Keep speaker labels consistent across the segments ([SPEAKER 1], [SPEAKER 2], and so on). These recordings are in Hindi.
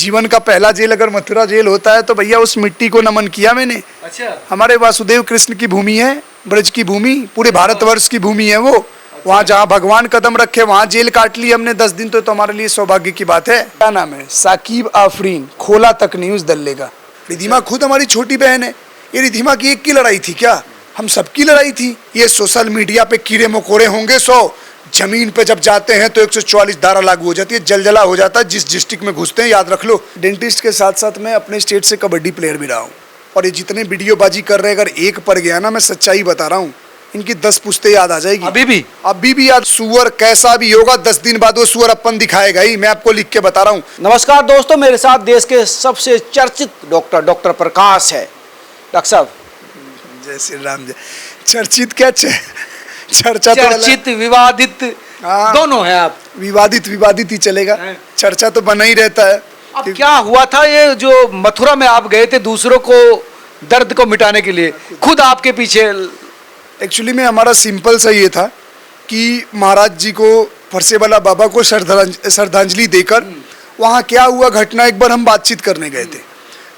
[SPEAKER 1] जीवन का पहला जेल अगर मथुरा जेल होता है तो भैया उस मिट्टी को नमन किया मैंने।
[SPEAKER 2] अच्छा।
[SPEAKER 1] हमारे वासुदेव कृष्ण की भूमि है, ब्रज की भूमि, पूरे भारतवर्ष की भूमि है वो। वहाँ जहाँ भगवान कदम रखे वहाँ जेल काट ली हमने 10 दिन, तो हमारे लिए सौभाग्य की बात है। क्या नाम है? साकिब आफरीन, खोला तक न्यूज दल्ले का। रिधिमा खुद हमारी छोटी बहन है। ये रिधिमा की एक की लड़ाई थी क्या? हम सबकी लड़ाई थी। ये सोशल मीडिया पे कीड़े मकोड़े होंगे 100, जमीन पे जब जाते हैं तो 144 धारा लागू हो जाती है, जलजला हो जाता है जिस डिस्ट्रिक्ट में घुसते हैं। याद रख लो, डेंटिस्ट के साथ साथ मैं अपने स्टेट से कबड्डी प्लेयर भी रहा हूँ। और ये जितने वीडियोबाजी कर रहे हैं, अगर एक पर गया ना, मैं सच्चाई बता रहा हूँ, इनकी 10 पुश्ते याद आ जाएगी। अभी भी याद। सुअर कैसा भी होगा 10 दिन बाद वो सुअर अपन दिखाएगा ही, मैं आपको लिख के बता रहा हूँ।
[SPEAKER 2] नमस्कार दोस्तों, मेरे साथ देश के सबसे चर्चित डॉक्टर प्रकाश है। डॉक्टर साहब
[SPEAKER 1] जय श्री राम। जय। चर्चित क्या चर्चा
[SPEAKER 2] चर्चित विवादित दोनों है आप।
[SPEAKER 1] विवादित ही चलेगा, चर्चा तो बना ही रहता है।
[SPEAKER 2] अब क्या हुआ था, ये जो मथुरा में आप गए थे दूसरों को दर्द को मिटाने के लिए, खुद आपके पीछे?
[SPEAKER 1] एक्चुअली में हमारा सिंपल सा ये था कि महाराज जी को, फरसेवाला बाबा को श्रद्धांजलि देकर वहाँ क्या हुआ घटना, एक बार हम बातचीत करने गए थे।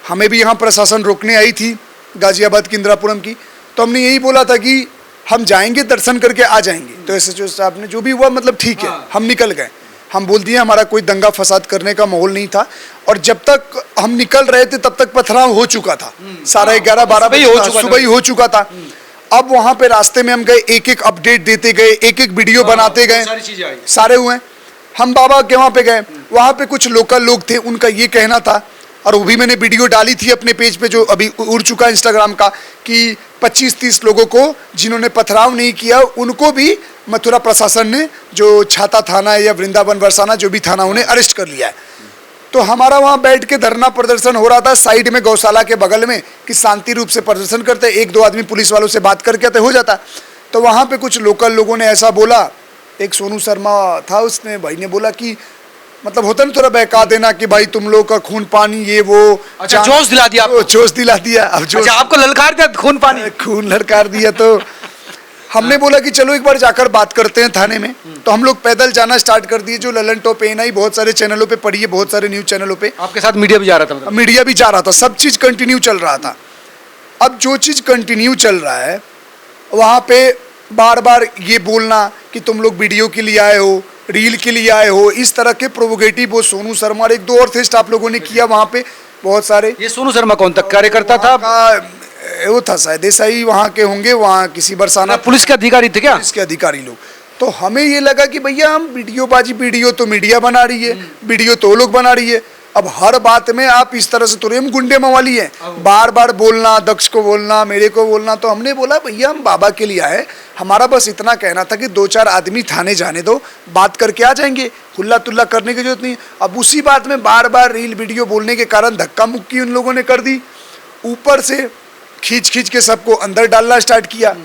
[SPEAKER 1] हमें भी यहाँ प्रशासन रोकने आई थी, गाजियाबाद की इंदिरापुरम की। तो हमने यही बोला था कि हम जाएंगे, दर्शन करके आ जाएंगे। तो एसएचओ साहब ने जो भी हुआ मतलब ठीक है, हम निकल गए। हम बोल दिए हमारा कोई दंगा फसाद करने का माहौल नहीं था। और जब तक हम निकल रहे थे तब तक पथराव हो चुका था, 11:30-12 बजे सुबह ही हो चुका था। अब वहाँ पे रास्ते में हम गए, एक एक अपडेट देते गए, एक एक वीडियो बनाते गए, सारे हुए। हम बाबा के वहाँ पे गए, वहाँ पे कुछ लोकल लोग थे, उनका ये कहना था, और वो भी मैंने वीडियो डाली थी अपने पेज पे जो अभी उड़ चुका इंस्टाग्राम का, कि 25-30 लोगों को जिन्होंने पथराव नहीं किया उनको भी मथुरा प्रशासन ने, जो छाता थाना है या वृंदावन बरसाना जो भी थाना, उन्हें अरेस्ट कर लिया है। तो हमारा वहाँ बैठ के धरना प्रदर्शन हो रहा था साइड में गौशाला के बगल में, कि शांति रूप से प्रदर्शन करते, 1-2 आदमी पुलिस वालों से बात करके आते हो जाता। तो वहाँ पे कुछ लोकल लोगों ने ऐसा बोला, एक सोनू शर्मा था, उसने भाई ने बोला कि मतलब होता ना थोड़ा बहका देना कि भाई तुम लोग का खून पानी ये वो।
[SPEAKER 2] अच्छा, जोश दिला दिया आपको?
[SPEAKER 1] जोश दिला दिया। अब
[SPEAKER 2] अच्छा, आपको ललकार दिया, खून
[SPEAKER 1] ललकार दिया। तो हमने बोला कि चलो एक बार जाकर बात करते हैं थाने में। तो हम लोग पैदल जाना स्टार्ट कर दिए। जो ललन टॉप एएनआई बहुत सारे चैनलों पे पड़ी है, बहुत सारे न्यूज चैनलों पे।
[SPEAKER 2] आपके साथ मीडिया भी जा रहा था?
[SPEAKER 1] मीडिया भी जा रहा था, सब चीज कंटिन्यू चल रहा था। अब जो चीज कंटिन्यू चल रहा है, वहां पे बार बार ये बोलना कि तुम लोग वीडियो के लिए आए हो, रील के लिए आए हो, इस तरह के प्रोवोकेटिव वो सोनू शर्मा और 1-2 और थे स्टाफ लोगों ने किया वहाँ पे बहुत सारे।
[SPEAKER 2] ये सोनू शर्मा कौन था? कार्यकर्ता था?
[SPEAKER 1] वो था शायद देसाई वहाँ के होंगे, वहाँ किसी बरसाना
[SPEAKER 2] पुलिस के अधिकारी थे क्या?
[SPEAKER 1] पुलिस के अधिकारी लोग। तो हमें ये लगा कि भैया हम वीडियो तो मीडिया बना रही है, वीडियो तो लोग बना रही है। अब हर बात में आप इस तरह से, तो हम गुंडे मवाली हैं, बार बार बोलना, दक्ष को बोलना, मेरे को बोलना। तो हमने बोला भैया हम बाबा के लिए आए, हमारा बस इतना कहना था कि 2-4 आदमी थाने जाने दो, बात करके आ जाएंगे, हुल्ला तुल्ला करने की जरूरत नहीं। अब उसी बात में बार बार रील वीडियो बोलने के कारण धक्का मुक्की उन लोगों ने कर दी। ऊपर से खींच के सबको अंदर डालना स्टार्ट किया।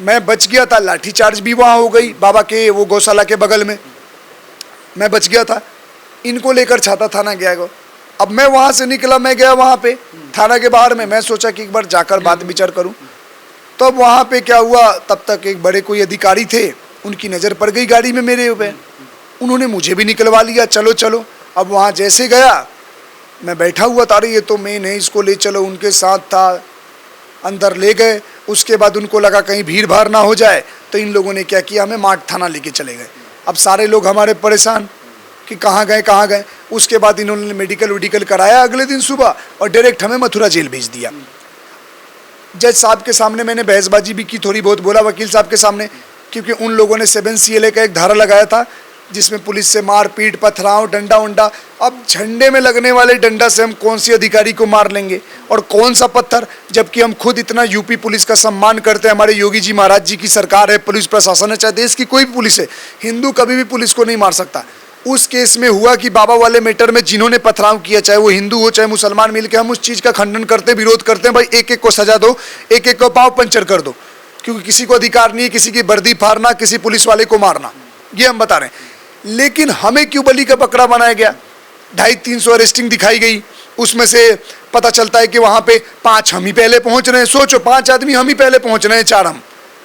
[SPEAKER 1] मैं बच गया था, लाठीचार्ज भी वहाँ हो गई बाबा के वो गौशाला के बगल में, मैं बच गया था। इनको लेकर छाता थाना गया। अब मैं वहाँ से निकला, मैं गया वहाँ पे थाना के बाहर में, मैं सोचा कि एक बार जाकर बात विचार करूँ। तो अब वहाँ पे क्या हुआ, तब तक एक बड़े कोई अधिकारी थे, उनकी नज़र पड़ गई गाड़ी में मेरे पे, उन्होंने मुझे भी निकलवा लिया, चलो चलो। अब वहाँ जैसे गया, मैं बैठा हुआ था, अरे ये तो मैं नहीं, इसको ले चलो, उनके साथ था, अंदर ले गए। उसके बाद उनको लगा कहीं भीड़ भाड़ ना हो जाए, तो इन लोगों ने क्या किया, हमें मार्ग थाना लेके चले गए। अब सारे लोग हमारे परेशान कि कहाँ गए। उसके बाद इन्होंने मेडिकल कराया अगले दिन सुबह, और डायरेक्ट हमें मथुरा जेल भेज दिया। जज साहब के सामने मैंने बहसबाजी भी की, थोड़ी बहुत बोला वकील साहब के सामने, क्योंकि उन लोगों ने 7 CLA का एक धारा लगाया था जिसमें पुलिस से मारपीट, पथराव, डंडा उंडा। अब झंडे में लगने वाले डंडा से हम कौन सी अधिकारी को मार लेंगे, और कौन सा पत्थर, जबकि हम खुद इतना यूपी पुलिस का सम्मान करते हैं। हमारे योगी जी महाराज जी की सरकार है, पुलिस प्रशासन है, चाहे देश की कोई भी पुलिस है, हिंदू कभी भी पुलिस को नहीं मार सकता। उस केस में हुआ कि बाबा वाले मैटर में जिन्होंने पथराव किया, चाहे वो हिंदू हो चाहे मुसलमान, मिलकर हम उस चीज़ का खंडन करते हैं, विरोध करते हैं। भाई एक को सजा दो, एक को पाँव पंचर कर दो, क्योंकि किसी को अधिकार नहीं है किसी की वर्दी फाड़ना, किसी पुलिस वाले को मारना, ये हम बता रहे हैं। लेकिन हमें क्यों बलि का बकरा बनाया गया? 250-300 अरेस्टिंग दिखाई गई, उसमें से पता चलता है कि वहाँ पे 5 हम ही पहले पहुँच रहे हैं। सोचो 5 आदमी हम ही पहले पहुँच रहे हैं, 4 हम,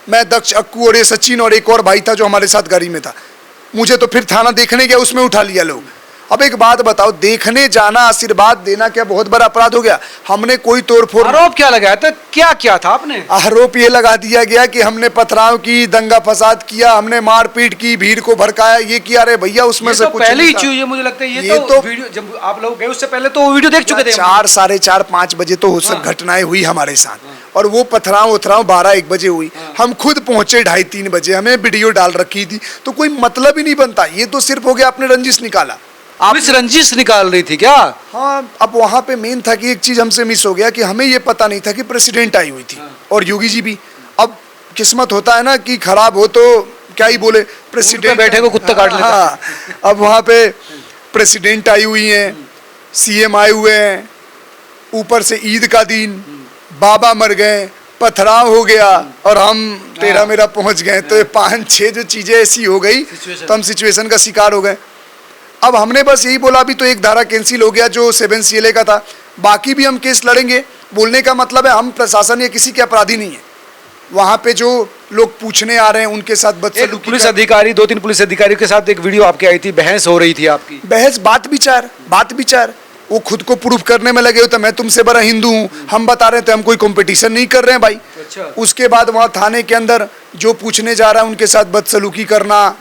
[SPEAKER 1] मैं, दक्ष, अक्कू और ये सचिन और एक और भाई था जो हमारे साथ गाड़ी में था। मुझे तो फिर थाना देखने गया, उसमें उठा लिया लोग। अब एक बात बताओ, देखने जाना, आशीर्वाद देना क्या बहुत बड़ा अपराध हो गया? हमने कोई तोड़फोड़,
[SPEAKER 2] आरोप क्या लगाया था, क्या किया था आपने?
[SPEAKER 1] आरोप ये लगा दिया गया कि हमने पथराव की, दंगा फसाद किया, हमने मारपीट की, भीड़ को भड़काया, ये किया। अरे भैया उसमें
[SPEAKER 2] ये
[SPEAKER 1] से
[SPEAKER 2] तो
[SPEAKER 1] कुछ
[SPEAKER 2] पहले
[SPEAKER 1] नहीं
[SPEAKER 2] ही
[SPEAKER 1] था।
[SPEAKER 2] चीज है, मुझे लगता है ये
[SPEAKER 1] ये
[SPEAKER 2] तो
[SPEAKER 1] तो
[SPEAKER 2] वीडियो जब आप लोग गए उससे पहले तो वो वीडियो देख चुके थे हम।
[SPEAKER 1] 4, साढ़े 4, 5 बजे तो वो सब घटनाएं हुई हमारे साथ, और वो पथराव उथराव 12-1 बजे हुई। हम खुद पहुंचे 2:30-3 बजे, हमें वीडियो डाल रखी थी, तो कोई मतलब ही नहीं बनता। ये तो सिर्फ हो गया आपने रंजिश निकाला।
[SPEAKER 2] पुलिस रंजिश निकाल रही थी क्या?
[SPEAKER 1] हाँ, अब वहां पे मेन था कि एक चीज हमसे मिस हो गया कि हमें ये पता नहीं था कि प्रेसिडेंट आई हुई थी और योगी जी भी। अब किस्मत होता है ना कि खराब हो तो क्या ही बोले, प्रेसिडेंट
[SPEAKER 2] बैठे को कुत्ता काट लेता।
[SPEAKER 1] हाँ, अब वहां पे प्रेसिडेंट आई हुई हैं, सीएम आए हुए हैं, ऊपर से ईद का दिन, बाबा मर गए, पथराव हो गया, और हम तेरा मेरा पहुंच गए। तो ये 5-6 जो चीजें ऐसी हो गई तो हम सिचुएशन का शिकार हो गए। अब हमने बस यही बोला, अभी तो एक धारा कैंसिल हो गया जो 7 CLA का था, बाकी भी हम केस लड़ेंगे। बोलने का मतलब है हम प्रशासन या किसी के अपराधी नहीं है। वहां पे जो लोग पूछने आ रहे हैं उनके साथ बदसलूकी,
[SPEAKER 2] पुलिस अधिकारी, 2-3 पुलिस अधिकारियों के साथ एक वीडियो आपकी आई थी, बहस हो रही थी आपकी।
[SPEAKER 1] बहस, बात विचार, वो खुद को प्रूफ करने में लगे हो। तो मैं तुमसे बड़ा हिंदू हूँ, हम बता रहे थे, हम कोई कंपटीशन नहीं कर रहे हैं भाई।
[SPEAKER 2] अच्छा।
[SPEAKER 1] उसके बाद वहाँ थाने के अंदर जो पूछने जा रहा है उनके साथ बदसलूकी करना,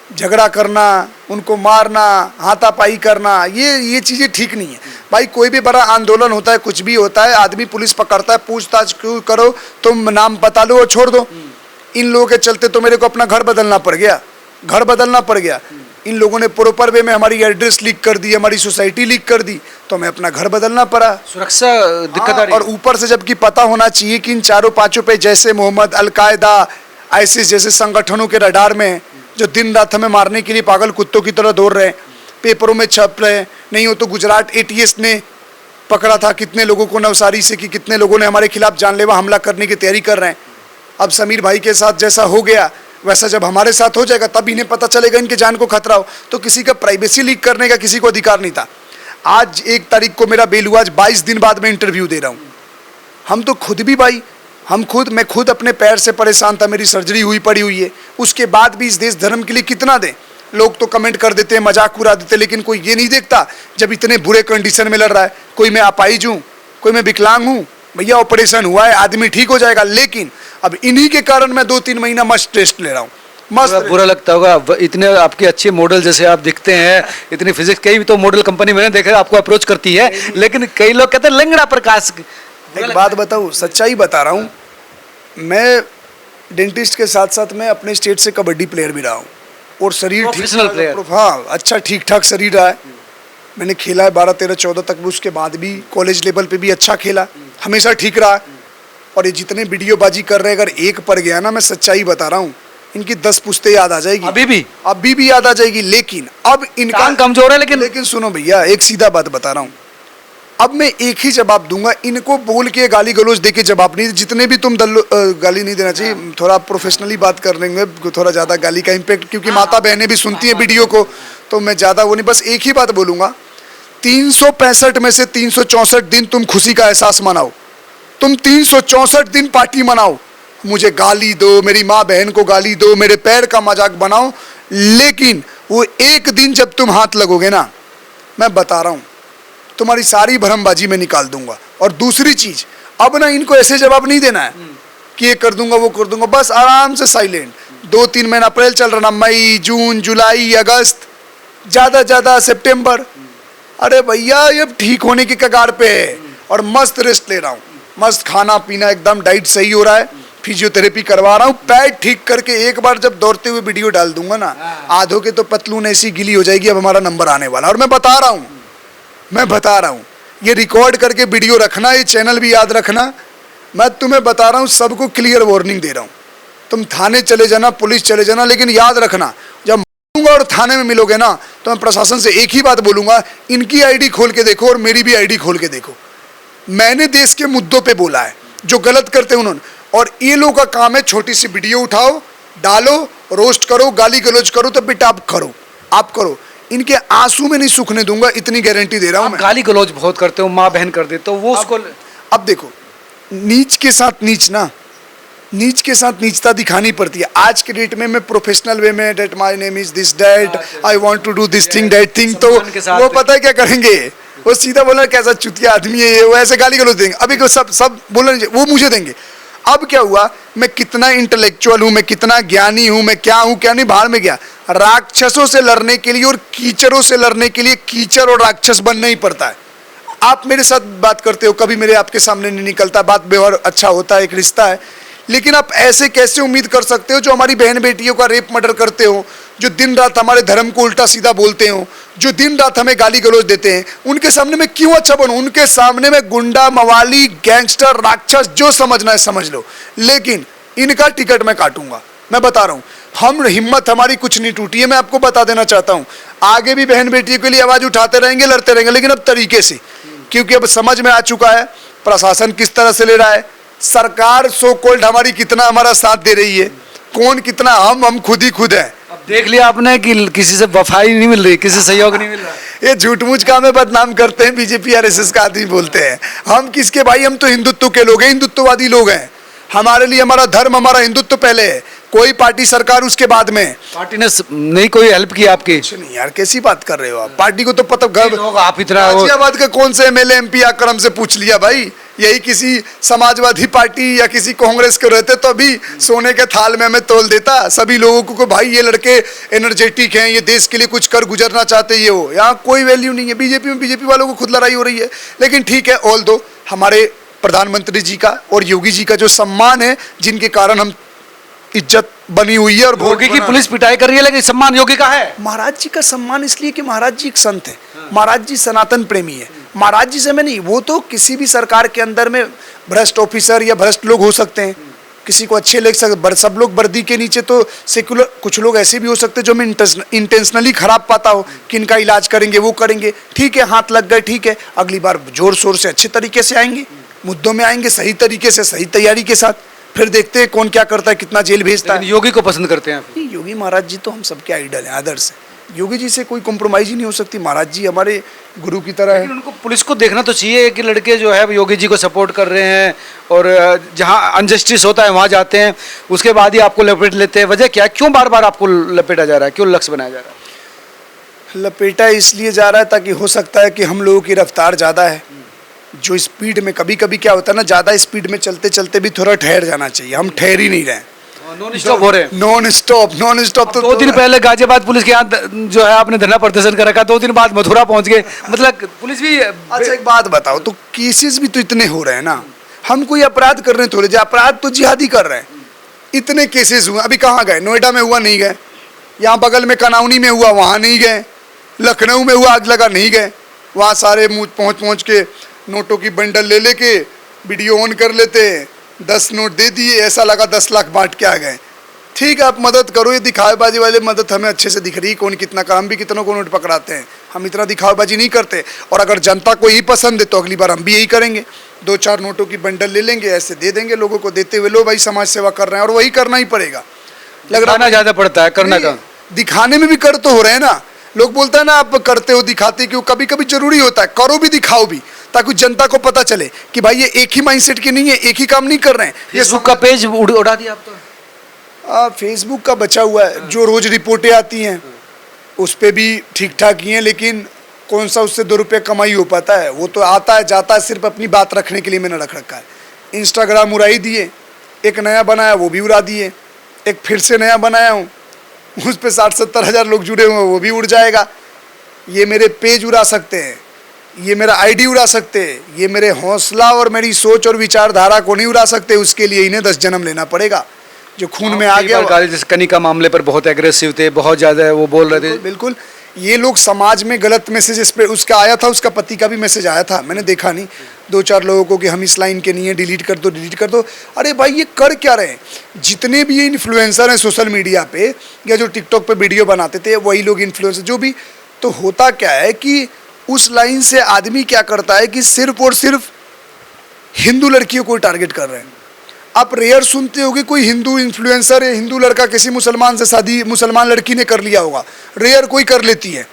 [SPEAKER 1] झगड़ा करना, उनको मारना, हाथापाई करना, ये चीज़ें ठीक नहीं है भाई। कोई भी बड़ा आंदोलन होता है, कुछ भी होता है, आदमी पुलिस पकड़ता है, पूछताछ क्यों करो, तुम नाम बता लो और छोड़ दो। इन लोगों के चलते तो मेरे को अपना घर बदलना पड़ गया। इन लोगों ने प्रॉपर वे में हमारी एड्रेस लीक कर दी, हमारी सोसाइटी लीक कर दी, तो हमें अपना घर बदलना पड़ा।
[SPEAKER 2] सुरक्षा दिक्कत आ रही
[SPEAKER 1] और ऊपर से जबकि पता होना चाहिए कि इन 4-5 पे जैसे मोहम्मद, अल-कायदा, आईसिस जैसे संगठनों के रडार में, जो दिन रात हमें मारने के लिए पागल कुत्तों की तरह दौड़ रहे हैं, पेपरों में छप रहे हैं। नहीं हो तो गुजरात ATS ने पकड़ा था कितने लोगों को नवसारी से, कि कितने लोगों ने हमारे खिलाफ जानलेवा हमला करने की तैयारी कर रहे हैं। अब समीर भाई के साथ जैसा हो गया वैसा जब हमारे साथ हो जाएगा तब इन्हें पता चलेगा इनके जान को खतरा हो। तो किसी का प्राइवेसी लीक करने का किसी को अधिकार नहीं था। आज 1 तारीख को मेरा बेल हुआ, आज 22 दिन बाद मैं इंटरव्यू दे रहा हूँ। हम तो खुद भी भाई, मैं खुद अपने पैर से परेशान था, मेरी सर्जरी हुई पड़ी हुई है, उसके बाद भी इस देश धर्म के लिए कितना दें। लोग तो कमेंट कर देते हैं, मजाक उड़ा देते हैं, लेकिन कोई ये नहीं देखता जब इतने बुरे कंडीशन में लड़ रहा है। कोई मैं अपाहिज हूँ, कोई मैं विकलांग हूँ, भैया ऑपरेशन हुआ है, आदमी ठीक हो जाएगा। लेकिन अब इन्हीं के कारण मैं 2-3 महीना मस्त टेस्ट ले रहा हूँ। मस्त
[SPEAKER 2] बुरा लगता होगा, इतने आपके अच्छे मॉडल जैसे आप दिखते हैं, इतनी फिजिक्स, कई तो मॉडल कंपनी मैंने देखा आपको अप्रोच करती है, लेकिन कई लोग कहते हैं लंगड़ा प्रकाश।
[SPEAKER 1] एक बात बताऊँ, सच्चाई बता रहा हूँ, मैं डेंटिस्ट के साथ साथ मैं अपने स्टेट से कबड्डी प्लेयर भी रहा हूँ, और शरीर
[SPEAKER 2] प्रोफेशनल प्लेयर।
[SPEAKER 1] हाँ, अच्छा ठीक ठाक शरीर रहा है। मैंने खेला है 12, 13, 14 तक भी, उसके बाद भी कॉलेज लेवल पे भी अच्छा खेला, हमेशा ठीक रहा। और ये जितने वीडियोबाजी कर रहे हैं, अगर एक पड़ गया ना, मैं सच्चाई बता रहा हूँ, इनकी 10 पुश्ते याद आ जाएगी, अभी भी याद आ जाएगी। लेकिन अब इनका
[SPEAKER 2] कमजोर है,
[SPEAKER 1] लेकिन सुनो भैया, एक सीधा बात बता रहा हूँ, अब मैं एक ही जवाब दूंगा, इनको बोल के गाली गलौज दे के जवाब नहीं। जितने भी तुम गाली नहीं देना चाहिए, थोड़ा प्रोफेशनली बात कर लेंगे, थोड़ा ज़्यादा गाली का इम्पेक्ट, क्योंकि माता बहनें भी सुनती हैं वीडियो को, तो मैं ज़्यादा वो नहीं, बस एक ही बात बोलूँगा, 365 में से 364 दिन तुम खुशी का एहसास मनाओ, तुम 364 दिन पार्टी मनाओ, मुझे गाली दो, मेरी माँ बहन को गाली दो, मेरे पैर का मजाक बनाओ, लेकिन वो एक दिन जब तुम हाथ लगोगे ना, मैं बता रहा हूँ, तुम्हारी सारी भरमबाजी में निकाल दूंगा। और दूसरी चीज, अब ना इनको ऐसे जवाब नहीं देना है कि ये कर दूंगा वो कर दूंगा, बस आराम से साइलेंट। 2-3 महीना, अप्रैल चल रहा ना, मई, जून, जुलाई, अगस्त, ज्यादा सितंबर, अरे भैया ये ठीक होने की कगार पे है, और मस्त रेस्ट ले रहा हूँ, मस्त खाना पीना, एकदम डाइट सही हो रहा है, फिजियोथेरेपी करवा रहा हूँ, पैर ठीक करके एक बार जब दौड़ते हुए वीडियो डाल दूंगा ना, आधों के तो पतलून ऐसी गीली हो जाएगी, अब हमारा नंबर आने वाला। और मैं बता रहा हूँ, ये रिकॉर्ड करके वीडियो रखना, ये चैनल भी याद रखना, मैं तुम्हें बता रहा हूँ, सबको क्लियर वार्निंग दे रहा हूँ। तुम थाने चले जाना, पुलिस चले जाना, लेकिन याद रखना, जब मारूंगा और थाने में मिलोगे ना, तो मैं प्रशासन से एक ही बात बोलूंगा, इनकी आईडी खोल के देखो और मेरी भी आईडी खोल के देखो। मैंने देश के मुद्दों पे बोला है, जो गलत करते हैं उन्होंने, और ये लोगों का काम है छोटी सी वीडियो उठाओ, डालो, रोस्ट करो, गाली गलौज करो, तो बेटा आप करो। इनके आंसू में नहीं सूखने दूंगा, इतनी गारंटी दे रहा हूं मैं।
[SPEAKER 2] गाली गलौज बहुत करते हो, माँ बहन कर देते हो, वो उसको
[SPEAKER 1] अब देखो, नीच के साथ नीच ना, नीच के साथ नीचता दिखानी पड़ती है। आज के डेट में मैं प्रोफेशनल वे में that my name is this that, I want to do this thing that thing, तो
[SPEAKER 2] सम्मान के साथ।
[SPEAKER 1] वो पता है क्या करेंगे, वो सीधा बोलना कैसा चुतिया आदमी है ये, वो ऐसे गाली गलौज देंगे। अभी को सब बोलना वो मुझे देंगे। अब क्या हुआ, मैं कितना इंटेलेक्चुअल हूँ, मैं कितना ज्ञानी हूँ, मैं क्या हूँ क्या नहीं, बाहर में गया। राक्षसों से लड़ने के लिए और कीचड़ों से लड़ने के लिए कीचड़ और राक्षस बनना ही पड़ता है। आप मेरे साथ बात करते हो, कभी मेरे आपके सामने नहीं निकलता, बात व्यवहार अच्छा होता है, एक रिश्ता है, लेकिन आप ऐसे कैसे उम्मीद कर सकते हो जो हमारी बहन बेटियों का रेप मर्डर करते हो, जो दिन रात हमारे धर्म को उल्टा सीधा बोलते हो, जो दिन रात हमें गाली गलौज देते हैं, उनके सामने मैं क्यों अच्छा बनूं? उनके सामने मैं गुंडा, मवाली, गैंगस्टर, राक्षस जो समझना है समझ लो, लेकिन इनका टिकट मैं काटूंगा। मैं बता रहा हूं, हम हिम्मत हमारी कुछ नहीं टूटी है। मैं आपको बता देना चाहता हूं, आगे भी बहन बेटियों के लिए आवाज उठाते रहेंगे, लड़ते रहेंगे, लेकिन अब तरीके से, क्योंकि अब समझ में आ चुका है प्रशासन किस तरह से ले रहा है, सरकार सो कॉल्ड हमारी कितना हमारा साथ दे रही है, कौन कितना, हम खुद ही खुद है।
[SPEAKER 2] अब देख लिया आपने कि किसी से वफाई नहीं मिल रही, किसी से सहयोग नहीं मिल रहा।
[SPEAKER 1] ये झूठ मूठ का हमें बदनाम करते हैं, बीजेपी आरएसएस का आदमी बोलते हैं। हम किसके भाई, हम तो हिंदुत्व के लोग हैं, हिंदुत्ववादी लोग हैं। हमारे लिए हमारा धर्म, हमारा हिंदुत्व पहले है, कोई पार्टी सरकार उसके बाद में।
[SPEAKER 2] पार्टी ने नहीं कोई हेल्प की आपकी?
[SPEAKER 1] कुछ नहीं यार, कैसी बात कर रहे हो आप, पार्टी को तो पता घर
[SPEAKER 2] लोग आप इतना
[SPEAKER 1] गाजियाबाद के कौन से एमएलए एमपी आकर हमसे पूछ लिया भाई, यही किसी समाजवादी पार्टी या किसी कांग्रेस के रहते तो अभी सोने के थाल में हमें तोल देता सभी लोगों को, भाई ये लड़के एनर्जेटिक हैं, ये देश के लिए कुछ कर गुजरना चाहते, ये हो। यहाँ कोई वैल्यू नहीं है। बीजेपी में बीजेपी वालों को खुद लड़ाई हो रही है, लेकिन ठीक है, ऑल दो हमारे प्रधानमंत्री जी का और योगी जी का जो सम्मान है, जिनके कारण हम इज्जत बनी हुई है। और
[SPEAKER 2] योगी की पुलिस पिटाई कर रही है, लेकिन सम्मान योगी का है।
[SPEAKER 1] महाराज जी का सम्मान इसलिए कि महाराज जी एक संत है, महाराज जी सनातन प्रेमी है। महाराज जी से मैं नहीं, वो तो किसी भी सरकार के अंदर में भ्रष्ट ऑफिसर या भ्रष्ट लोग हो सकते हैं, किसी को अच्छे लग सकते, सब लोग वर्दी के नीचे तो सेक्युलर, कुछ लोग ऐसे भी हो सकते हैं जो मैं इंटेंशनली खराब पाता हो कि इनका इलाज करेंगे, वो करेंगे, ठीक है, हाथ लग गए, ठीक है, अगली बार जोर शोर से अच्छे तरीके से आएंगे, मुद्दों में आएंगे, सही तरीके से, सही तैयारी के साथ, फिर देखते हैं कौन क्या करता है, कितना जेल भेजता है।
[SPEAKER 2] योगी को पसंद करते हैं आप?
[SPEAKER 1] योगी महाराज जी तो हम सबके आइडल हैं, आदर्श है। योगी जी से कोई कॉम्प्रोमाइज ही नहीं हो सकती, महाराज जी हमारे गुरु की तरह है।
[SPEAKER 2] लेकिन उनको पुलिस को देखना तो चाहिए कि लड़के जो है योगी जी को सपोर्ट कर रहे हैं, और जहां अनजस्टिस होता है वहां जाते हैं, उसके बाद ही आपको लपेट लेते हैं। वजह क्या है, क्यों बार बार आपको लपेटा जा रहा है, क्यों लक्ष्य बनाया जा रहा है?
[SPEAKER 1] लपेटा इसलिए जा रहा है ताकि हो सकता है कि हम लोगों की रफ्तार ज़्यादा है, जो स्पीड में, कभी कभी क्या होता है ना, ज़्यादा स्पीड में चलते चलते भी थोड़ा ठहर जाना चाहिए, हम ठहर ही नहीं रहे,
[SPEAKER 2] नॉन स्टॉप हो रहे हैं।
[SPEAKER 1] Non stop. तो
[SPEAKER 2] 2 दिन पहले गाजियाबाद पुलिस के यहाँ जो है आपने धरना प्रदर्शन कर रखा, 2 दिन बाद मथुरा पहुंच गए, मतलब पुलिस भी।
[SPEAKER 1] अच्छा एक बात बताओ, तो केसेस भी तो इतने हो रहे हैं ना, हम कोई अपराध कर रहे हैं थोड़े, जो अपराध तो जिहादी कर रहे हैं, इतने केसेस हुए। अभी कहाँ गए, नोएडा में हुआ नहीं गए, यहाँ बगल में कनाउनी में हुआ वहाँ नहीं गए, लखनऊ में हुआ आग लगा नहीं गए, वहाँ सारे पहुँच के नोटों की बंडल ले लेके वीडियो ऑन कर लेते हैं, 10 नोट दे दिए, ऐसा लगा 10 लाख बांट के आ गए। ठीक है, आप मदद करो, ये दिखावेबाजी वाले मदद हमें अच्छे से दिख रही है, कौन कितना का, हम भी कितनों को नोट पकड़ाते हैं, हम इतना दिखावेबाजी नहीं करते। और अगर जनता को यही पसंद है तो अगली बार हम भी यही करेंगे, 2-4 नोटों की बंडल ले लेंगे, ऐसे दे देंगे लोगों को, देते हुए लो भाई समाज सेवा कर रहे हैं, और वही करना ही पड़ेगा।
[SPEAKER 2] लग रहा ज़्यादा पड़ता है करना का,
[SPEAKER 1] दिखाने में भी कर तो हो रहे हैं ना, लोग बोलते हैं ना आप करते हो दिखाते क्यों, कभी कभी जरूरी होता है, करो भी दिखाओ भी, ताकि जनता को पता चले कि भाई ये एक ही माइंडसेट के नहीं है, एक ही काम नहीं कर रहे हैं। ये
[SPEAKER 2] फेसबुक का पेज उड़ा दिया आप तो?
[SPEAKER 1] फेसबुक का बचा हुआ है, जो रोज रिपोर्टें आती हैं उस पर भी ठीक ठाक ही हैं, लेकिन कौन सा उससे 2 रुपये कमाई हो पाता है, वो तो आता है जाता है, सिर्फ अपनी बात रखने के लिए मैंने रख रखा है। इंस्टाग्राम उड़ा ही दिए, एक नया बनाया वो भी उड़ा दिए, एक फिर से नया बनाया हूँ, उस पर 60-70 हज़ार लोग जुड़े हुए हैं, वो भी उड़ जाएगा। ये मेरे पेज उड़ा सकते हैं, ये मेरा आईडी उड़ा सकते हैं, ये मेरे हौसला और मेरी सोच और विचारधारा को नहीं उड़ा सकते, उसके लिए इन्हें 10 जन्म लेना पड़ेगा, जो खून में आ गया।
[SPEAKER 2] जैसे कनिका मामले पर बहुत एग्रेसिव थे, बहुत ज़्यादा वो बोल रहे थे।
[SPEAKER 1] बिल्कुल, ये लोग समाज में गलत मैसेज इस पे, उसका आया था, उसका पति का भी मैसेज आया था, मैंने देखा नहीं, 2-4 लोगों को कि हम इस लाइन के नहीं है, डिलीट कर दो। अरे भाई ये कर क्या रहे हैं, जितने भी ये इन्फ्लुएंसर हैं सोशल मीडिया पे या जो टिकटॉक पे वीडियो बनाते थे, वही लोग इन्फ्लुएंसर जो भी, तो होता क्या है कि उस लाइन से आदमी क्या करता है कि सिर्फ और सिर्फ हिंदू लड़कियों को टारगेट कर रहे हैं। आप रेयर सुनते होगे कोई हिंदू इन्फ्लुएंसर या हिंदू लड़का किसी मुसलमान से शादी मुसलमान लड़की ने कर लिया होगा, रेयर कोई कर लेती है,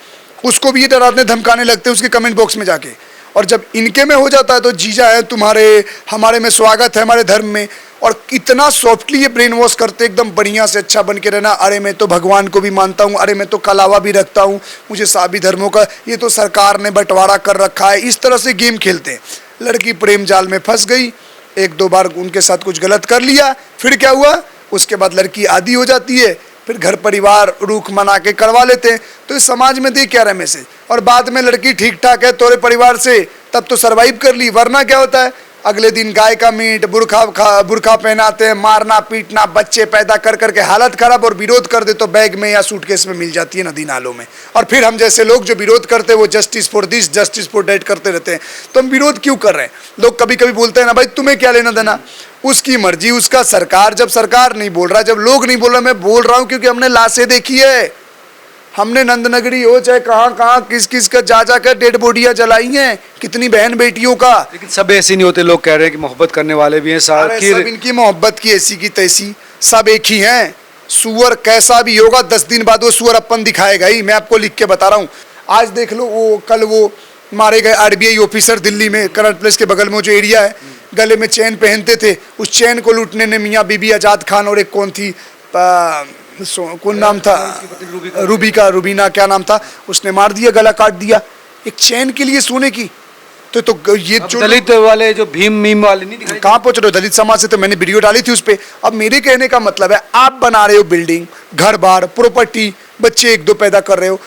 [SPEAKER 1] उसको भी ये डराने धमकाने लगते हैं उसके कमेंट बॉक्स में जाके, और जब इनके में हो जाता है तो जीजा है तुम्हारे, हमारे में स्वागत है, हमारे धर्म में। और इतना सॉफ्टली ये ब्रेन वॉश करते एकदम बढ़िया से अच्छा बन के रहना। अरे मैं तो भगवान को भी मानता हूँ, अरे मैं तो कलावा भी रखता हूँ, मुझे सभी धर्मों का, ये तो सरकार ने बंटवारा कर रखा है। इस तरह से गेम खेलते हैं। लड़की प्रेम जाल में फंस गई, एक दो बार उनके साथ कुछ गलत कर लिया, फिर क्या हुआ, उसके बाद लड़की आदी हो जाती है, फिर घर परिवार रूख मना के करवा लेते हैं। तो इस समाज में दे क्या रहा मैसेज। और बाद में लड़की ठीक ठाक है तोरे परिवार से, तब तो सरवाइव कर ली, वरना क्या होता है अगले दिन गाय का मीट, बुरखा पहनाते हैं, मारना पीटना, बच्चे पैदा कर करके हालत खराब। और विरोध कर दे तो बैग में या सूटकेस में मिल जाती है नदी नालों में। और फिर हम जैसे लोग जो विरोध करते हैं वो justice for this justice for that करते रहते हैं। तो हम विरोध क्यों कर रहे हैं। लोग कभी कभी बोलते हैं ना भाई तुम्हें क्या लेना देना, उसकी मर्जी उसका, सरकार जब सरकार नहीं बोल रहा, जब लोग नहीं बोल रहा, मैं बोल रहा हूं क्योंकि हमने लाशें देखी है। हमने नंदनगरी हो चाहे कहाँ कहाँ किस किस का जा कर डेड बॉडियां जलाई हैं, कितनी बहन बेटियों का।
[SPEAKER 2] लेकिन सब ऐसे नहीं होते, लोग कह रहे हैं कि मोहब्बत करने वाले भी हैं।
[SPEAKER 1] अरे सब इनकी मोहब्बत की ऐसी की तैसी, सब एक ही हैं। सुअर कैसा भी होगा 10 दिन बाद वो सुअर अपन दिखाएगा ही, मैं आपको लिख के बता रहा हूँ। आज देख लो वो कल वो मारे गए आरबीआई ऑफिसर दिल्ली में करंट प्लेस के बगल में जो एरिया है, गले में चैन पहनते थे, उस चैन को लूटने ने मियाँ बीबी आजाद खान और एक कौन थी कौन नाम था, रूबीना क्या नाम था, उसने मार दिया, गला काट दिया एक चैन के लिए सोने की। तो ये जो
[SPEAKER 2] दलित वाले जो भीम मीम वाले नहीं दिखाई,
[SPEAKER 1] कहाँ पहुंच रहे हो दलित समाज से, तो मैंने वीडियो डाली थी उस पे। अब मेरे कहने का मतलब है आप बना रहे हो बिल्डिंग, घर बार, प्रॉपर्टी, बच्चे एक दो पैदा कर रहे हो,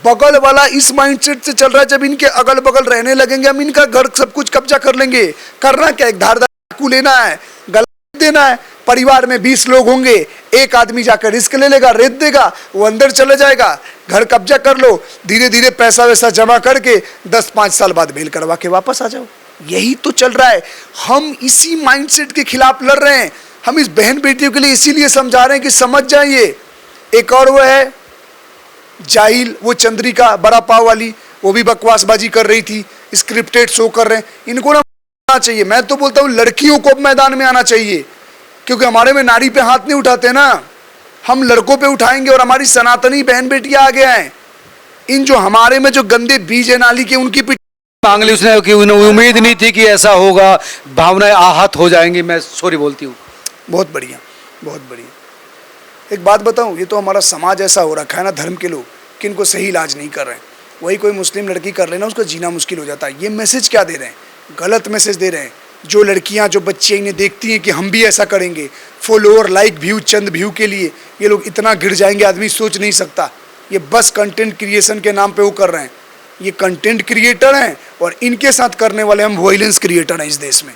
[SPEAKER 1] बगल वाला इस माइंडसेट से चल रहा है जब इनके अगल बगल रहने लगेंगे हम इनका घर सब कुछ कब्जा कर लेंगे। करना क्या, एक धारदार चाकू लेना है, गला देना है। परिवार में 20 लोग होंगे, एक आदमी जाकर रिस्क ले लेगा, रेत देगा, वो अंदर चले जाएगा, घर कब्जा कर लो, धीरे धीरे पैसा वैसा जमा करके 10-5 साल बाद बेल करवा के वापस आ जाओ। यही तो चल रहा है। हम इसी माइंडसेट के खिलाफ लड़ रहे हैं। हम इस बहन बेटियों के लिए इसीलिए समझा रहे हैं कि समझ जाइए। एक और वो है जाहिल, वो चंद्रिका बड़ा पाव वाली, वो भी बकवासबाजी कर रही थी, स्क्रिप्टेड शो कर रहे हैं। इनको ना आना चाहिए। मैं तो बोलता हूँ लड़कियों को मैदान में आना चाहिए, क्योंकि हमारे में नारी पे हाथ नहीं उठाते ना, हम लड़कों पे उठाएंगे। और हमारी सनातनी बहन बेटियां आगे आए। इन जो हमारे में जो गंदे बीज है नाली के, उनकी
[SPEAKER 2] मांग ली उसने कि उन्हें उम्मीद नहीं थी कि ऐसा होगा, भावनाएं आहत हो जाएंगी। मैं सॉरी बोलती हूँ।
[SPEAKER 1] बहुत बढ़िया, बहुत बढ़िया। एक बात बताऊं, ये तो हमारा समाज ऐसा हो रखा है ना, धर्म के लोग कि इनको सही इलाज नहीं कर रहे हैं। वही कोई मुस्लिम लड़की कर लेना, उसका जीना मुश्किल हो जाता है। ये मैसेज क्या दे रहे हैं, गलत मैसेज दे रहे हैं। जो लड़कियां जो बच्चे इन्हें देखती हैं कि हम भी ऐसा करेंगे, फॉलोअर लाइक व्यू चंद व्यू के लिए ये लोग इतना गिर जाएंगे आदमी सोच नहीं सकता। ये बस कंटेंट क्रिएशन के नाम पे वो कर रहे हैं। ये कंटेंट क्रिएटर हैं और इनके साथ करने वाले हम वॉयलेंस क्रिएटर हैं इस देश में।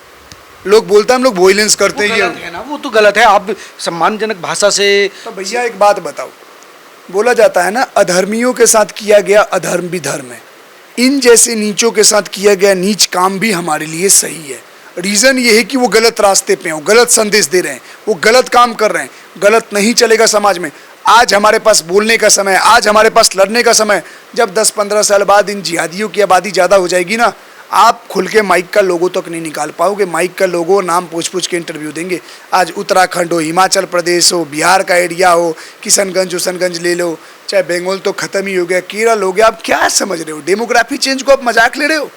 [SPEAKER 1] लोग बोलते हैं हम लोग वॉयलेंस करते हैं, ये
[SPEAKER 2] है ना, वो तो गलत है। आप सम्मानजनक भाषा से,
[SPEAKER 1] तो भैया एक बात बताओ, बोला जाता है ना अधर्मियों के साथ किया गया अधर्म भी धर्म है। इन जैसे नीचों के साथ किया गया नीच काम भी हमारे लिए सही है। रीज़न ये है कि वो गलत रास्ते पे हैं, वो गलत संदेश दे रहे हैं, वो गलत काम कर रहे हैं। गलत नहीं चलेगा समाज में। आज हमारे पास बोलने का समय, आज हमारे पास लड़ने का समय। जब 10-15 साल बाद इन जिहादियों की आबादी ज़्यादा हो जाएगी ना, आप खुल के माइक का लोगो तक नहीं निकाल पाओगे। माइक का लोगो नाम पूछ के इंटरव्यू देंगे। आज उत्तराखंड हो, हिमाचल प्रदेश हो, बिहार का एरिया हो, किशनगंज ले लो, चाहे बंगाल तो ख़त्म ही हो गया, केरल हो गया। आप क्या समझ रहे हो, डेमोग्राफी चेंज को आप मजाक ले रहे हो।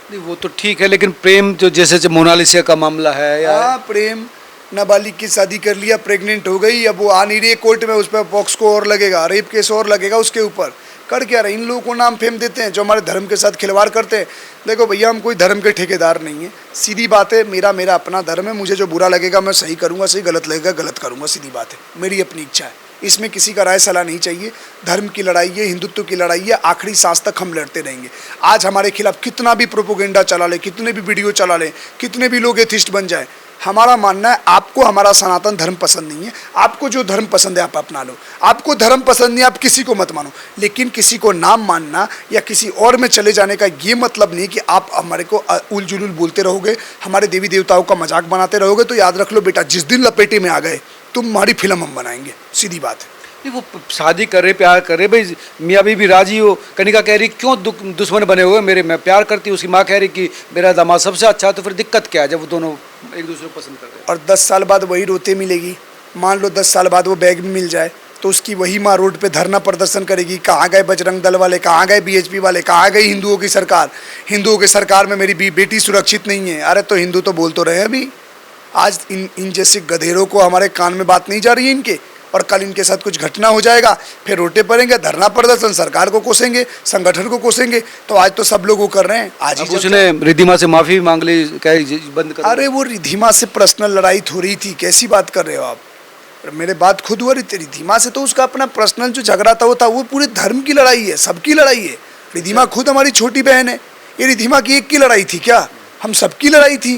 [SPEAKER 2] नहीं वो तो ठीक है, लेकिन प्रेम जो जैसे मोनालिसा का मामला है या
[SPEAKER 1] प्रेम, नाबालिग की शादी कर लिया, प्रेग्नेंट हो गई, अब वो आ नहीं रही कोर्ट में, उस पर पॉक्सको और लगेगा, रेप केस और लगेगा उसके ऊपर। कर क्या रहे, इन लोगों को नाम फेम देते हैं जो हमारे धर्म के साथ खिलवाड़ करते हैं। देखो भैया, हम कोई धर्म के ठेकेदार नहीं है, सीधी बात है। मेरा अपना धर्म है, मुझे जो बुरा लगेगा मैं सही करूँगा, सही गलत लगेगा गलत करूँगा, सीधी बात है। मेरी अपनी इच्छा है, इसमें किसी का राय सलाह नहीं चाहिए। धर्म की लड़ाई है, हिंदुत्व की लड़ाई है, आखिरी सांस तक हम लड़ते रहेंगे। आज हमारे खिलाफ कितना भी प्रोपोगेंडा चला ले, कितने भी वीडियो चला ले, कितने भी लोग एथिस्ट बन जाए, हमारा मानना है आपको हमारा सनातन धर्म पसंद नहीं है। आपको जो धर्म पसंद है आप अपना लो। आपको धर्म पसंद नहीं है आप किसी को मत मानो, लेकिन किसी को नाम मानना या किसी और में चले जाने का ये मतलब नहीं कि आप हमारे को उल जुलूल बोलते रहोगे, हमारे देवी देवताओं का मजाक बनाते रहोगे। तो याद रख लो बेटा, जिस दिन लपेटे में आ गए तुम्हारी फिल्म हम बनाएंगे, सीधी बात है।
[SPEAKER 2] वो शादी कर रहे, प्यार कर रहे, भाई मियाँ बीवी राजी हो। कनिका कह रही क्यों दुश्मन बने हुए मेरे, मैं प्यार करती हूँ। उसकी माँ कह रही कि मेरा दामाद सबसे अच्छा है। तो फिर दिक्कत क्या है जब वो दोनों एक दूसरे को पसंद कर रहे हैं।
[SPEAKER 1] और 10 साल बाद वही रोते मिलेगी। मान लो 10 साल बाद वो बैग भी मिल जाए तो उसकी वही माँ रोड पे धरना प्रदर्शन करेगी। कहाँ गए बजरंग दल वाले, कहाँ गए बीएचपी वाले, कहाँ गई हिंदुओं की सरकार, हिंदुओं की सरकार में मेरी बेटी सुरक्षित नहीं है। अरे तो हिंदू तो बोल तो रहे हैं अभी। आज इन जैसे गधेरों को हमारे कान में बात नहीं जा रही है इनके, और कल इनके साथ कुछ घटना हो जाएगा, फिर रोटे पड़ेंगे, धरना प्रदर्शन, सरकार को कोसेंगे, संगठन को कोसेंगे। तो आज तो सब लोग वो कर रहे हैं। आज ही
[SPEAKER 2] उसने रिद्धिमा से माफी मांग ली, क्या बंद कर?
[SPEAKER 1] अरे वो रिद्धिमा से पर्सनल लड़ाई थोड़ी थी, कैसी बात कर रहे हो आप? मेरे बात खुद हुआ रिद्धिमा से, तो उसका अपना पर्सनल जो झगड़ा था वो पूरे धर्म की लड़ाई है, सबकी लड़ाई है। रिद्धिमा खुद हमारी छोटी बहन है। ये रिद्धिमा की एक की लड़ाई थी क्या? हम सबकी लड़ाई थी।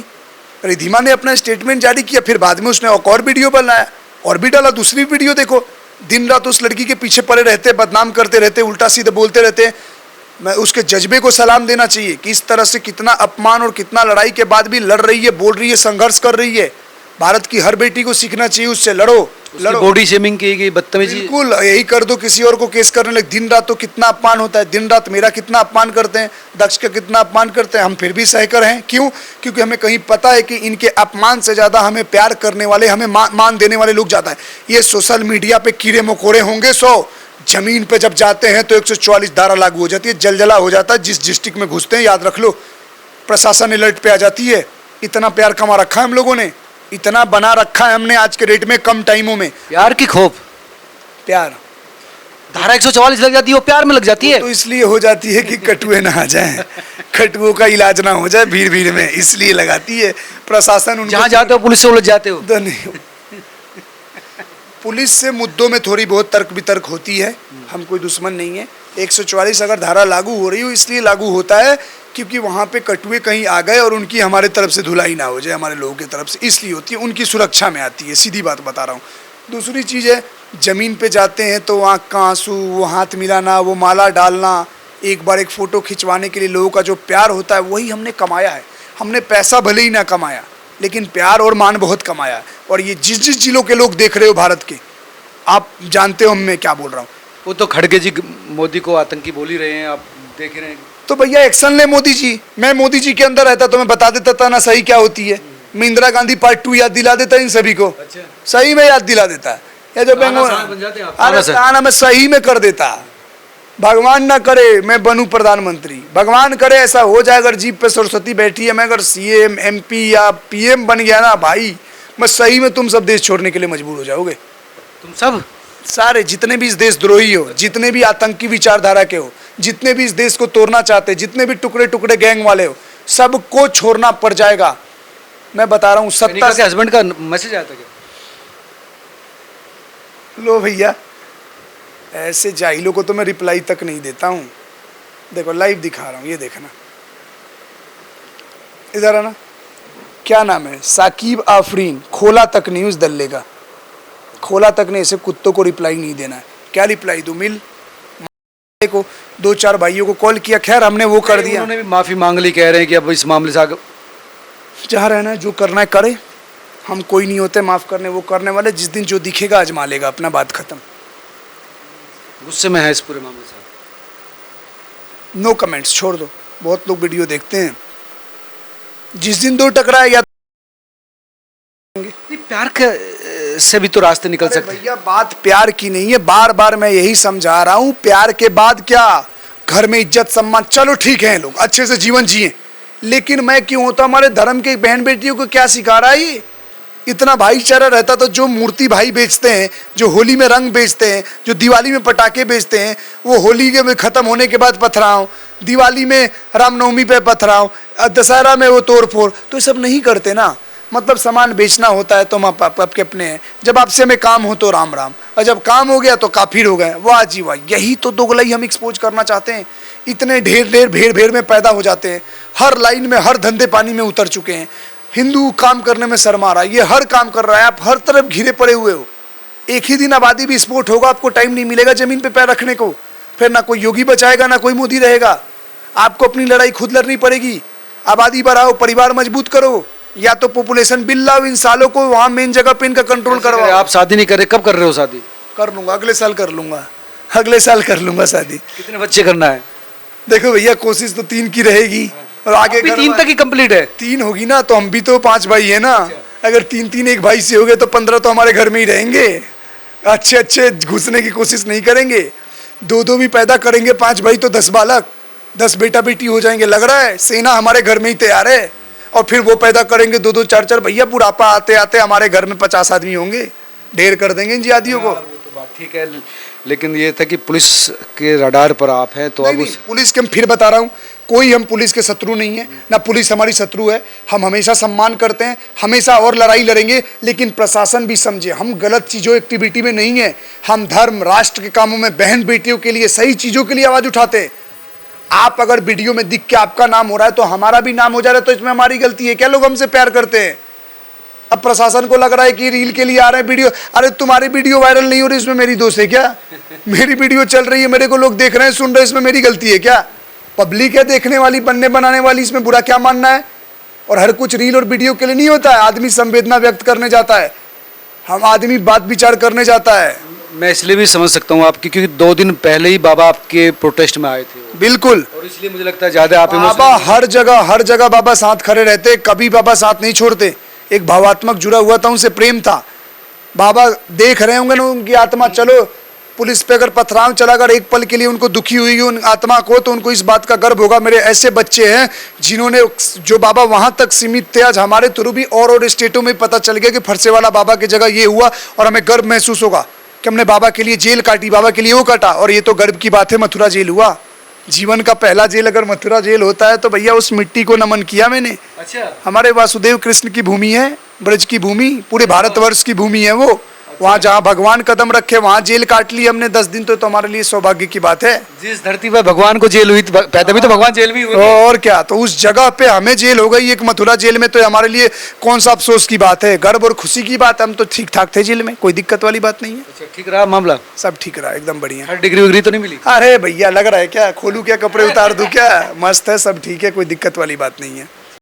[SPEAKER 1] रिद्धिमा ने अपना स्टेटमेंट जारी किया, फिर बाद में उसने एक और वीडियो बनाया और भी डाला, दूसरी वीडियो देखो। दिन रात उस लड़की के पीछे पड़े रहते, बदनाम करते रहते, उल्टा सीधे बोलते रहते। मैं उसके जज्बे को सलाम देना चाहिए कि इस तरह से कितना अपमान और कितना लड़ाई के बाद भी लड़ रही है, बोल रही है, संघर्ष कर रही है। भारत की हर बेटी को सीखना चाहिए उससे। लड़ो लड़ो।
[SPEAKER 2] बॉडी शेमिंग की गई, बदतमीजी,
[SPEAKER 1] बिल्कुल यही कर दो, किसी और को केस करने लगे। दिन रात तो कितना अपमान होता है, दिन रात मेरा कितना अपमान करते हैं, दक्ष का कितना अपमान करते हैं, हम फिर भी सहकर हैं। क्यों? क्योंकि हमें कहीं पता है कि इनके अपमान से ज़्यादा हमें प्यार करने वाले, हमें मान देने वाले लोग ज़्यादा हैं। ये सोशल मीडिया पे कीड़े मकोड़े होंगे 100, जमीन पे जब जाते हैं तो 144 धारा लागू हो जाती है, जलजला हो जाता है। जिस डिस्ट्रिक्ट में घुसते हैं याद रख लो, प्रशासन अलर्ट पे आ जाती है। इतना प्यार कमा रखा है हम लोगों ने, इतना बना रखा है हमने आज के रेट में, कम टाइमों में।
[SPEAKER 2] प्यार की खोप,
[SPEAKER 1] प्यार
[SPEAKER 2] धारा 144 लग जाती है, वो प्यार में लग जाती है।
[SPEAKER 1] तो इसलिए हो जाती है कि कटुए ना आ जाएं, कटुओं का इलाज ना हो जाए भीड़ भीड़ में, इसलिए लगाती है प्रशासन।
[SPEAKER 2] जहाँ जाते हो पुलिस से उलझ जाते हो।
[SPEAKER 1] नहीं, पुलिस से मुद्दों में थोड़ी बहुत तर्क वितर्क होती है, हम कोई दुश्मन नहीं है। 144 अगर धारा लागू हो रही हो, इसलिए लागू होता है क्योंकि वहाँ पे कटुए कहीं आ गए और उनकी हमारे तरफ से धुलाई ना हो जाए, हमारे लोगों की तरफ से, इसलिए होती है, उनकी सुरक्षा में आती है। सीधी बात बता रहा हूँ। दूसरी चीज़ है, ज़मीन पे जाते हैं तो आँख का आंसू, वो हाथ मिलाना, वो माला डालना, एक बार एक फ़ोटो खिंचवाने के लिए लोगों का जो प्यार होता है, वही हमने कमाया है। हमने पैसा भले ही ना कमाया, लेकिन प्यार और मान बहुत कमाया है। और ये जिस जिस जिलों के लोग देख रहे हो भारत के, आप जानते हो मैं क्या बोल रहा हूँ।
[SPEAKER 2] वो तो खड़गे जी मोदी को आतंकी बोल ही रहे हैं, आप देख रहे हैं।
[SPEAKER 1] तो भैया एक्शन ले मोदी जी। मैं मोदी जी के अंदर रहता तो मैं बता देता था ना सही क्या होती है। मैं इंदिरा गांधी पार्ट 2 याद दिला देता इन सभी को।
[SPEAKER 2] अच्छा।
[SPEAKER 1] सही में याद दिला देता। या जो बेंगोल, अरे ताना मैं सही में कर देता। भगवान ना करे मैं बनूं प्रधानमंत्री, भगवान करे ऐसा हो जाए, अगर जीप पे सरस्वती बैठी है, मैं अगर सीएम MP या PM बन गया ना भाई, मैं सही में तुम सब देश छोड़ने के लिए मजबूर हो जाओगे।
[SPEAKER 2] तुम सब
[SPEAKER 1] सारे जितने भी इस देशद्रोही हो, जितने भी आतंकी विचारधारा के हो, जितने भी इस देश को तोड़ना चाहते, जितने भी टुकड़े टुकड़े गैंग वाले हो, सबको छोड़ना पड़ जाएगा। मैं बता रहा हूँ। सत्ता
[SPEAKER 2] के हस्बैंड का मैसेज आया था क्या?
[SPEAKER 1] लो भैया, ऐसे जाहिलों को तो मैं रिप्लाई तक नहीं देता हूँ। देखो लाइव दिखा रहा हूँ, ये देखना, इधर आना। क्या नाम है? साकिब आफरीन। खोला तक नहीं उस दल्ले का, खोला तक नहीं। ऐसे कुत्तों को रिप्लाई नहीं देना है। क्या रिप्लाई दूँ? मिल को 2-4 भाइयों को कॉल किया, खैर हमने वो कर दिया।
[SPEAKER 2] उन्होंने भी माफी मांग ली, कह रहे हैं कि अब इस मामले से आगे
[SPEAKER 1] जहाँ रहना है, जो करना है करे। हम कोई नहीं होते माफ करने, वो करने वाले। जिस दिन जो दिखेगा आजमा लेगा अपना, बात खत्म।
[SPEAKER 2] गुस्से में है इस पूरे मामले से।
[SPEAKER 1] नो कमेंट्स, छोड़ दो। बहुत लोग वीडियो देखते हैं, जिस दिन दो टकराए या
[SPEAKER 2] प्यार के से भी तो रास्ते निकल सकते हैं।
[SPEAKER 1] भैया बात प्यार की नहीं है, बार बार मैं यही समझा रहा हूँ। प्यार के बाद क्या? घर में इज्जत सम्मान, चलो ठीक है, लोग अच्छे से जीवन जिए, लेकिन मैं क्यों होता? हमारे धर्म के बहन बेटियों को क्या सिखा रहा है ये? इतना भाईचारा रहता तो जो मूर्ति भाई बेचते हैं, जो होली में रंग बेचते हैं, जो दिवाली में पटाखे बेचते हैं, वो होली के में ख़त्म होने के बाद पथराव, दिवाली में रामनवमी पे पथराव, दशहरा में वो तोड़ फोड़, तो ये सब नहीं करते ना। मतलब सामान बेचना होता है तो माँ बाप के अपने हैं, जब आपसे में काम हो तो राम राम, और जब काम हो गया तो काफिर हो गए। वाह जी वाह, यही तो दोगलाई हम एक्सपोज करना चाहते हैं। इतने ढेर ढेर भेड़ भेड़ में पैदा हो जाते हैं, हर लाइन में, हर धंधे पानी में उतर चुके हैं। हिंदू काम करने में शर्मा रहा है, ये हर काम कर रहा है, आप हर तरफ घिरे पड़े हुए हो। एक ही दिन आबादी भी स्फोट होगा, आपको टाइम नहीं मिलेगा जमीन पे पैर रखने को। फिर ना कोई योगी बचाएगा, ना कोई मोदी रहेगा। आपको अपनी लड़ाई खुद लड़नी पड़ेगी। आबादी बढ़ाओ, परिवार मजबूत करो, या तो पॉपुलेशन बिल लाओ, इन सालों को वहाँ मेन जगह पे इनका कंट्रोल करवाओ।
[SPEAKER 2] आप शादी नहीं कर रहे, कब कर रहे हो शादी?
[SPEAKER 1] कर लूंगा, अगले साल कर लूंगा, अगले साल कर लूंगा शादी।
[SPEAKER 2] कितने बच्चे करना है?
[SPEAKER 1] देखो भैया, कोशिश तो 3 की रहेगी, और आगे
[SPEAKER 2] 3 तक ही कंप्लीट है।
[SPEAKER 1] 3 होगी ना, तो हम भी तो 5 भाई है ना। अगर 3-3 एक भाई से हो गए तो 15 तो हमारे घर में ही रहेंगे। अच्छे अच्छे घुसने की कोशिश नहीं करेंगे। दो दो भी पैदा करेंगे 5 भाई तो 10 बालक, 10 बेटा बेटी हो जाएंगे। लग रहा है सेना हमारे घर में ही तैयार है। और फिर वो पैदा करेंगे 2-2 4-4 भैया, बुढ़ापा आते आते हमारे घर में 50 आदमी होंगे। ढेर कर देंगे इन जिहादियों को।
[SPEAKER 2] वो तो बात ठीक है, लेकिन ये था कि पुलिस के रडार पर आप हैं तो अब उस
[SPEAKER 1] पुलिस के, हम फिर बता रहा हूँ, कोई हम पुलिस के शत्रु नहीं है, ना पुलिस हमारी शत्रु है। हम हमेशा सम्मान करते हैं, हमेशा और लड़ाई लड़ेंगे, लेकिन प्रशासन भी समझे हम गलत चीज़ों एक्टिविटी में नहीं है। हम धर्म राष्ट्र के कामों में, बहन बेटियों के लिए, सही चीज़ों के लिए आवाज़ उठाते हैं। आप अगर वीडियो में दिख के आपका नाम हो रहा है तो हमारा भी नाम हो जा रहा है, तो इसमें हमारी गलती है क्या? लोग हमसे प्यार करते हैं। अब प्रशासन को लग रहा है कि रील के लिए आ रहे हैं वीडियो। अरे तुम्हारी वीडियो वायरल नहीं हो रही, इसमें मेरी दोष है क्या? मेरी वीडियो चल रही है, मेरे को लोग देख रहे हैं, सुन रहे हैं, इसमें मेरी गलती है क्या? पब्लिक है देखने वाली, बनने बनाने वाली, इसमें बुरा क्या मानना है? और हर कुछ रील और वीडियो के लिए नहीं होता है। आदमी संवेदना व्यक्त करने जाता है, हम आदमी बात विचार करने जाता है।
[SPEAKER 2] मैं इसलिए भी समझ सकता हूँ आपकी, क्योंकि 2 दिन पहले ही बाबा आपके प्रोटेस्ट में आए थे।
[SPEAKER 1] बिल्कुल,
[SPEAKER 2] और इसलिए मुझे लगता है ज़्यादा आप
[SPEAKER 1] बाबा हर जगह बाबा साथ खड़े रहते, कभी बाबा साथ नहीं छोड़ते। एक भावात्मक जुड़ा हुआ था, उनसे प्रेम था। बाबा देख रहे होंगे ना उनकी आत्मा, चलो पुलिस पे अगर पथराव चला, अगर एक पल के लिए उनको दुखी हुई उन आत्मा को, तो उनको इस बात का गर्व होगा, मेरे ऐसे बच्चे हैं जिन्होंने, जो बाबा वहां तक सीमित थे, आज हमारे थ्रू भी और स्टेटों में पता चल गया कि फरसेवाला बाबा की जगह ये हुआ, और हमें गर्व महसूस होगा कि हमने बाबा के लिए जेल काटी, बाबा के लिए वो काटा। और ये तो गर्व की बात है, मथुरा जेल हुआ। जीवन का पहला जेल अगर मथुरा जेल होता है तो भैया उस मिट्टी को नमन किया मैंने।
[SPEAKER 2] अच्छा,
[SPEAKER 1] हमारे वासुदेव कृष्ण की भूमि है, ब्रज की भूमि, पूरे भारतवर्ष की भूमि है वो। वहाँ जहाँ भगवान कदम रखे वहाँ जेल काट ली हमने 10 दिन, तो हमारे लिए सौभाग्य की बात है।
[SPEAKER 2] जिस धरती पर भगवान को जेल हुई थी, पैदा भी तो भगवान जेल भी हुए थे।
[SPEAKER 1] और क्या, तो उस जगह पे हमें जेल हो गई एक मथुरा जेल में, तो हमारे लिए कौन सा अफसोस की बात है, गर्व और खुशी की बात है। हम तो ठीक ठाक थे जेल में, कोई दिक्कत वाली बात नहीं है।
[SPEAKER 2] अच्छा, ठीक रहा मामला?
[SPEAKER 1] सब ठीक रहा, एकदम बढ़िया।
[SPEAKER 2] हर डिग्री विग्री तो नहीं मिली?
[SPEAKER 1] अरे भैया लग रहा है क्या, खोलूं क्या, कपड़े उतार दूं क्या? मस्त है, सब ठीक है, कोई दिक्कत वाली बात नहीं है।